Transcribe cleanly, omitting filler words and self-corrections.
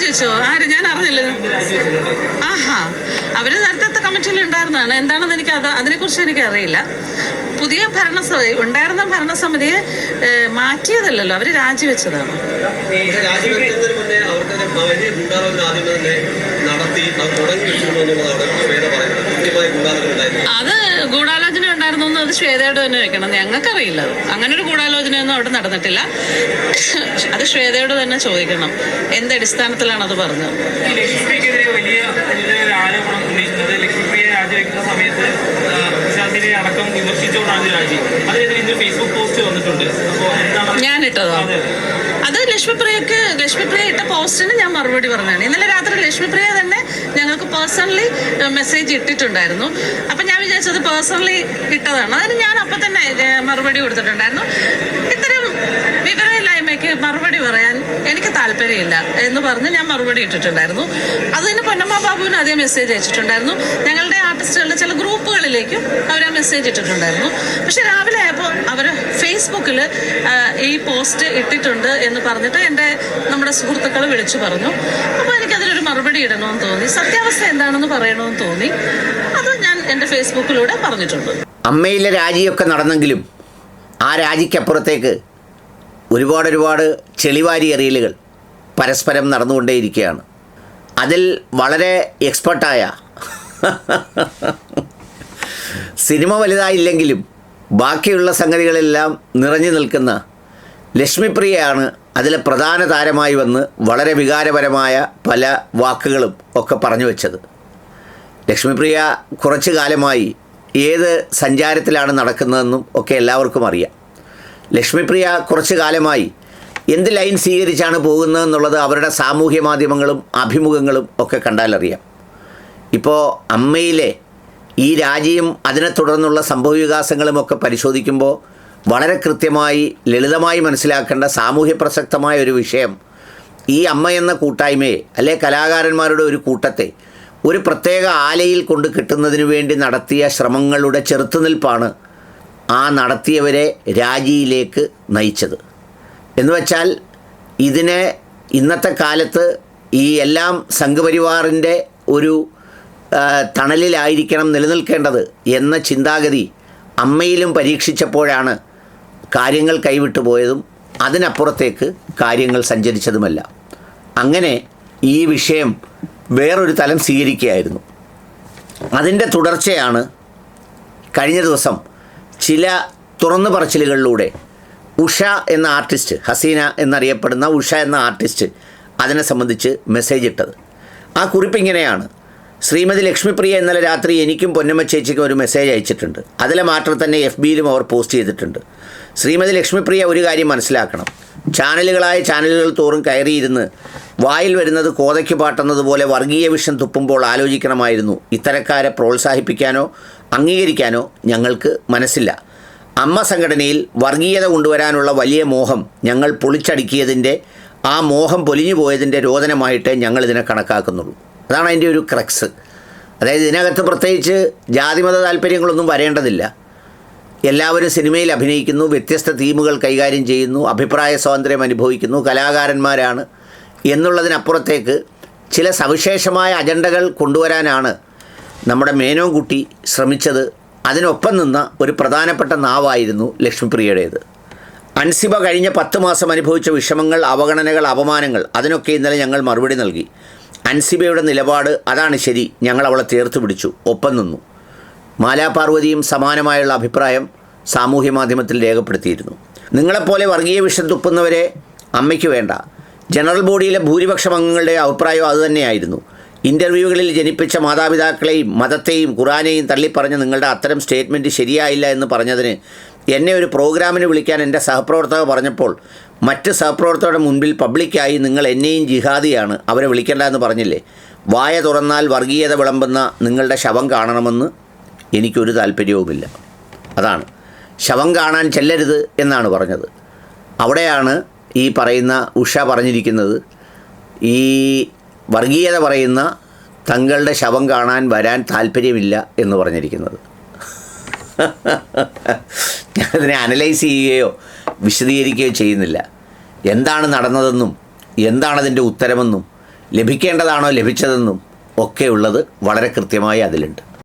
രാജിവെച്ചോ? ആര്? ഞാൻ അറിഞ്ഞില്ല. ആഹാ, അവര് നേരത്തെ കമ്മിറ്റിയിൽ ഉണ്ടായിരുന്നതാണ്. എന്താണെന്ന് എനിക്ക് അതിനെക്കുറിച്ച് എനിക്കറിയില്ല. പുതിയ ഭരണസമിതി ഉണ്ടായിരുന്ന ഭരണസമിതിയെ മാറ്റിയതല്ലല്ലോ, അവര് രാജിവെച്ചതാണ്. അത് ഗൂഢാലോചന ഉണ്ടായിരുന്നു എന്ന് അത് ശ്വേതയോട് തന്നെ വെക്കണം. ഞങ്ങൾക്കറിയില്ല. അങ്ങനെ ഒരു ഗൂഢാലോചനയൊന്നും അവിടെ നടന്നിട്ടില്ല. അത് ശ്വേതയോട് തന്നെ ചോദിക്കണം എന്തടിസ്ഥാനത്തിലാണ് അത് പറഞ്ഞത്. ഞാനിട്ടതോ? അത് ലക്ഷ്മിപ്രിയ ഇട്ട പോസ്റ്റിന് ഞാൻ മറുപടി പറഞ്ഞതാണ്. ഇന്നലെ രാത്രി ലക്ഷ്മിപ്രിയ തന്നെ ഞങ്ങൾക്ക് പേഴ്സണലി മെസ്സേജ് ഇട്ടിട്ടുണ്ടായിരുന്നു. അപ്പം ഞാൻ വിചാരിച്ചത് പേഴ്സണലി ഇട്ടതാണ്. അതിന് ഞാൻ അപ്പം തന്നെ മറുപടി കൊടുത്തിട്ടുണ്ടായിരുന്നു. ഇത്തരം വിവരമില്ലായ്മയ്ക്ക് മറുപടി പറയാൻ എനിക്ക് താല്പര്യമില്ല എന്ന് പറഞ്ഞ് ഞാൻ മറുപടി ഇട്ടിട്ടുണ്ടായിരുന്നു. അതിന് പൊന്നമ്മ ബാബുവിന് അതേ മെസ്സേജ് അയച്ചിട്ടുണ്ടായിരുന്നു. ഞങ്ങളുടെ ആർട്ടിസ്റ്റുകളുടെ ചില ഗ്രൂപ്പുകളിലേക്കും അവർ ആ മെസ്സേജ് ഇട്ടിട്ടുണ്ടായിരുന്നു. പക്ഷെ രാവിലെ ആയപ്പോൾ അവർ ഫേസ്ബുക്കിൽ ഈ പോസ്റ്റ് ഇട്ടിട്ടുണ്ട് എന്ന് പറഞ്ഞിട്ട് നമ്മുടെ സുഹൃത്തുക്കൾ വിളിച്ചു പറഞ്ഞു. അപ്പോൾ എനിക്കതിലൊരു മറുപടി ഇടണമെന്ന് തോന്നി. സത്യാവസ്ഥ എന്താണെന്ന് പറയണമെന്ന് തോന്നി. അത് ഞാൻ എൻ്റെ ഫേസ്ബുക്കിലൂടെ പറഞ്ഞിട്ടുണ്ട്. അമ്മയിലെ രാജിയൊക്കെ നടന്നെങ്കിലും ആ രാജിക്കപ്പുറത്തേക്ക് ഒരുപാട് ചെളിവാരി എറിയലുകൾ പരസ്പരം നടന്നുകൊണ്ടേയിരിക്കുകയാണ്. അതിൽ വളരെ എക്സ്പെർട്ടായ സിനിമ വലുതായില്ലെങ്കിലും ബാക്കിയുള്ള സംഗതികളെല്ലാം നിറഞ്ഞു നിൽക്കുന്ന ലക്ഷ്മിപ്രിയയാണ് അതിലെ പ്രധാന താരമായി വന്ന് വളരെ വികാരപരമായ പല വാക്കുകളും ഒക്കെ പറഞ്ഞു വെച്ചത്. ലക്ഷ്മിപ്രിയ കുറച്ചു കാലമായി ഏത് സഞ്ചാരത്തിലാണ് നടക്കുന്നതെന്നും ഒക്കെ എല്ലാവർക്കും അറിയാം. ലക്ഷ്മിപ്രിയ കുറച്ചു കാലമായി എന്ത് ലൈൻ സ്വീകരിച്ചാണ് പോകുന്നതെന്നുള്ളത് അവരുടെ സാമൂഹ്യ മാധ്യമങ്ങളും അഭിമുഖങ്ങളും ഒക്കെ കണ്ടാലറിയാം. ഇപ്പോൾ അമ്മയിലെ ഈ രാജിയും അതിനെ തുടർന്നുള്ള സംഭവവികാസങ്ങളും ഒക്കെ പരിശോധിക്കുമ്പോൾ വളരെ കൃത്യമായി ലളിതമായി മനസ്സിലാക്കേണ്ട സാമൂഹ്യ പ്രസക്തമായ ഒരു വിഷയം, ഈ അമ്മ എന്ന കൂട്ടായ്മയെ അല്ലെ കലാകാരന്മാരുടെ ഒരു കൂട്ടത്തെ ഒരു പ്രത്യേക ആലയിൽ കൊണ്ട് കിട്ടുന്നതിന് വേണ്ടി നടത്തിയ ശ്രമങ്ങളുടെ ചെറുത്തുനിൽപ്പാണ് ആ നടത്തിയവരെ രാജിയിലേക്ക് നയിച്ചത്. എന്നുവെച്ചാൽ ഇതിനെ ഇന്നത്തെ കാലത്ത് ഈ എല്ലാം സംഘപരിവാറിൻ്റെ ഒരു തണലിലായിരിക്കണം നിലനിൽക്കേണ്ടത് എന്ന ചിന്താഗതി അമ്മയിലും പരീക്ഷിച്ചപ്പോഴാണ് കാര്യങ്ങൾ കൈവിട്ടു പോയതും അതിനപ്പുറത്തേക്ക് കാര്യങ്ങൾ സഞ്ചരിച്ചതുമല്ല. അങ്ങനെ ഈ വിഷയം വേറൊരു തലം സ്വീകരിക്കുകയായിരുന്നു. അതിൻ്റെ തുടർച്ചയാണ് കഴിഞ്ഞ ദിവസം ചില തുറന്നു പറച്ചിലുകളിലൂടെ ഉഷ എന്ന ആർട്ടിസ്റ്റ്, ഹസീന എന്നറിയപ്പെടുന്ന ഉഷ എന്ന ആർട്ടിസ്റ്റ് അതിനെ സംബന്ധിച്ച് മെസ്സേജ് ഇട്ടത്. ആ കുറിപ്പ് ഇങ്ങനെയാണ്: ശ്രീമതി ലക്ഷ്മിപ്രിയ ഇന്നലെ രാത്രി എനിക്കും പൊന്നമ്മ ചേച്ചിക്കും ഒരു മെസ്സേജ് അയച്ചിട്ടുണ്ട്. അതിലെ മാറ്റം തന്നെ FBയിലും അവർ പോസ്റ്റ് ചെയ്തിട്ടുണ്ട്. ശ്രീമതി ലക്ഷ്മിപ്രിയ ഒരു കാര്യം മനസ്സിലാക്കണം. ചാനലുകൾ തോറും കയറിയിരുന്ന് വായിൽ വരുന്നത് കോതയ്ക്ക് പാട്ടുന്നതുപോലെ വർഗീയ വിഷം തുപ്പുമ്പോൾ ആലോചിക്കണമായിരുന്നു. ഇത്തരക്കാരെ പ്രോത്സാഹിപ്പിക്കാനോ അംഗീകരിക്കാനോ ഞങ്ങൾക്ക് മനസ്സില്ല. അമ്മ സംഘടനയിൽ വർഗീയത കൊണ്ടുവരാനുള്ള വലിയ മോഹം ഞങ്ങൾ പൊളിച്ചടുക്കിയതിൻ്റെ, ആ മോഹം പൊലിഞ്ഞു പോയതിൻ്റെ രോദനമായിട്ടേ ഞങ്ങളിതിനെ കണക്കാക്കുന്നുള്ളൂ. അതാണ് അതിൻ്റെ ഒരു ക്രക്സ്. അതായത് ഇതിനകത്ത് പ്രത്യേകിച്ച് ജാതിമത താല്പര്യങ്ങളൊന്നും വരേണ്ടതില്ല. എല്ലാവരും സിനിമയിൽ അഭിനയിക്കുന്നു, വ്യത്യസ്ത തീമുകൾ കൈകാര്യം ചെയ്യുന്നു, അഭിപ്രായ സ്വാതന്ത്ര്യം അനുഭവിക്കുന്നു, കലാകാരന്മാരാണ് എന്നുള്ളതിനപ്പുറത്തേക്ക് ചില സവിശേഷമായ അജണ്ടകൾ കൊണ്ടുവരാനാണ് നമ്മുടെ മേനോൻകുട്ടി ശ്രമിച്ചത്. അതിനൊപ്പം നിന്ന ഒരു പ്രധാനപ്പെട്ട നാവായിരുന്നു ലക്ഷ്മിപ്രിയയുടേത്. അൻസിബ കഴിഞ്ഞ 10 മാസം അനുഭവിച്ച വിഷമങ്ങൾ, അവഗണനകൾ, അപമാനങ്ങൾ, അതിനൊക്കെ ഇന്നലെ ഞങ്ങൾ മറുപടി നൽകി. അൻസിബയുടെ നിലപാട് അതാണ് ശരി, ഞങ്ങൾ അവളെ ചേർത്ത് പിടിച്ചു, ഒപ്പം നിന്നു. മാലാപാർവതിയും സമാനമായുള്ള അഭിപ്രായം സാമൂഹ്യ മാധ്യമത്തിൽ രേഖപ്പെടുത്തിയിരുന്നു. നിങ്ങളെപ്പോലെ വർഗീയ വിഷം തുപ്പുന്നവരെ അമ്മയ്ക്ക് വേണ്ട. ജനറൽ ബോഡിയിലെ ഭൂരിപക്ഷം അംഗങ്ങളുടെ അഭിപ്രായം അതുതന്നെയായിരുന്നു. ഇൻ്റർവ്യൂകളിൽ ജനിപ്പിച്ച മാതാപിതാക്കളെയും മതത്തെയും ഖുറാനെയും തള്ളിപ്പറഞ്ഞ് നിങ്ങളുടെ അത്തരം സ്റ്റേറ്റ്മെൻറ്റ് ശരിയായില്ല എന്ന് പറഞ്ഞതിന് എന്നെ ഒരു പ്രോഗ്രാമിന് വിളിക്കാൻ എൻ്റെ സഹപ്രവർത്തകർ പറഞ്ഞപ്പോൾ മറ്റ് സഹപ്രവർത്തകരുടെ മുൻപിൽ പബ്ലിക്കായി നിങ്ങൾ എന്നെയും ജിഹാദിയാണ്, അവരെ വിളിക്കേണ്ട എന്ന് പറഞ്ഞില്ലേ. വായ തുറന്നാൽ വർഗീയത വിളമ്പുന്ന നിങ്ങളുടെ ശവം കാണണമെന്ന് എനിക്കൊരു താല്പര്യവുമില്ല. അതാണ്, ശവം കാണാൻ ചെല്ലരുത് എന്നാണ് പറഞ്ഞത്. അവിടെയാണ് ഈ പറയുന്ന ഉഷ പറഞ്ഞിരിക്കുന്നത്, ഈ വർഗീയത പറയുന്ന തങ്ങളുടെ ശവം കാണാൻ വരാൻ താല്പര്യമില്ല എന്ന് പറഞ്ഞിരിക്കുന്നത്. ഞാനതിനെ അനലൈസ് ചെയ്യുകയോ വിശദീകരിക്കുകയോ ചെയ്യുന്നില്ല. എന്താണ് നടന്നതെന്നും എന്താണതിൻ്റെ ഉത്തരമെന്നും ലഭിക്കേണ്ടതാണോ ലഭിച്ചതെന്നും ഒക്കെ ഉള്ളത് വളരെ കൃത്യമായി അതിലുണ്ട്.